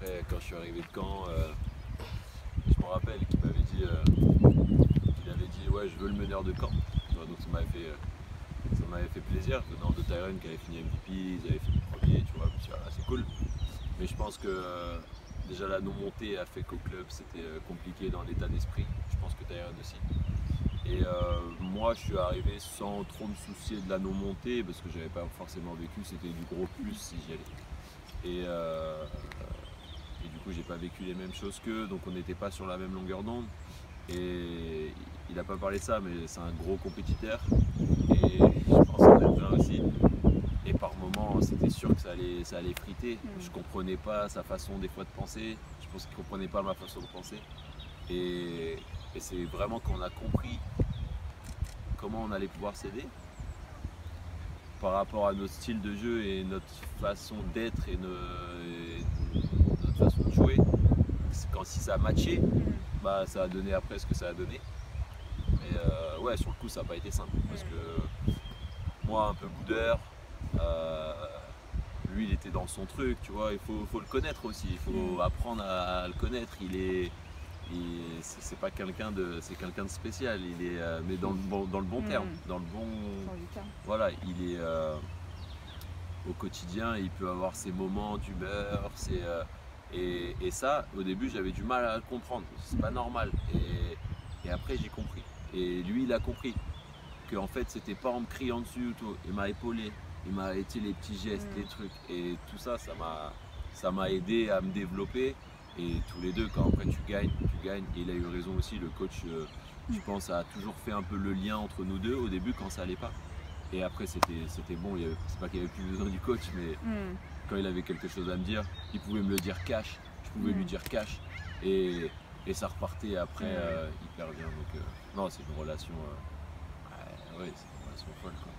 après, quand je suis arrivé de Caen, je me rappelle qu'il m'avait dit, ouais, je veux le meneur de Caen. Tu vois, donc ça m'avait fait plaisir venant de Tyrone qui avait fini MVP, ils avaient fini premier, tu vois, c'est cool. Mais je pense que déjà la non-montée a fait qu'au club c'était compliqué dans l'état d'esprit. Je pense que Tyrone aussi. Et moi je suis arrivé sans trop me soucier de la non-montée parce que j'avais pas forcément vécu, c'était du gros plus si j'y allais. Et du coup j'ai pas vécu les mêmes choses qu'eux, donc on n'était pas sur la même longueur d'onde. Et il n'a pas parlé de ça, mais c'est un gros compétiteur. Et je pense en être un aussi. Et par moments, c'était sûr que ça allait friter. Je comprenais pas sa façon des fois de penser. Je pense qu'il comprenait pas ma façon de penser. Et c'est vraiment qu'on a compris comment on allait pouvoir s'aider par rapport à notre style de jeu et notre façon d'être et notre façon de jouer. Si ça a matché, bah, ça a donné après ce que ça a donné. Mais ouais, sur le coup, ça n'a pas été simple. Parce que moi, un peu boudeur, lui, il était dans son truc, tu vois. Il faut le connaître aussi. Il faut apprendre à le connaître. C'est pas quelqu'un c'est quelqu'un de spécial. Mais dans le bon terme, dans le bon. Voilà, il est au quotidien, il peut avoir ses moments d'humeur, et ça, au début, j'avais du mal à le comprendre. C'est pas normal. Et après, j'ai compris. Et lui, il a compris que en fait, c'était pas en me criant dessus, tout. Il m'a épaulé, il m'a été les petits gestes, les trucs, et tout ça, ça m'a aidé à me développer. Et tous les deux, quand après tu gagnes. Et il a eu raison aussi, le coach, je pense, a toujours fait un peu le lien entre nous deux au début quand ça allait pas. Et après, c'était bon. C'est pas qu'il n'y avait plus besoin du coach, mais quand il avait quelque chose à me dire, il pouvait me le dire cash. Je pouvais lui dire cash. Et ça repartait après hyper bien. Donc, non, c'est une relation, ouais, c'est une relation folle, quoi.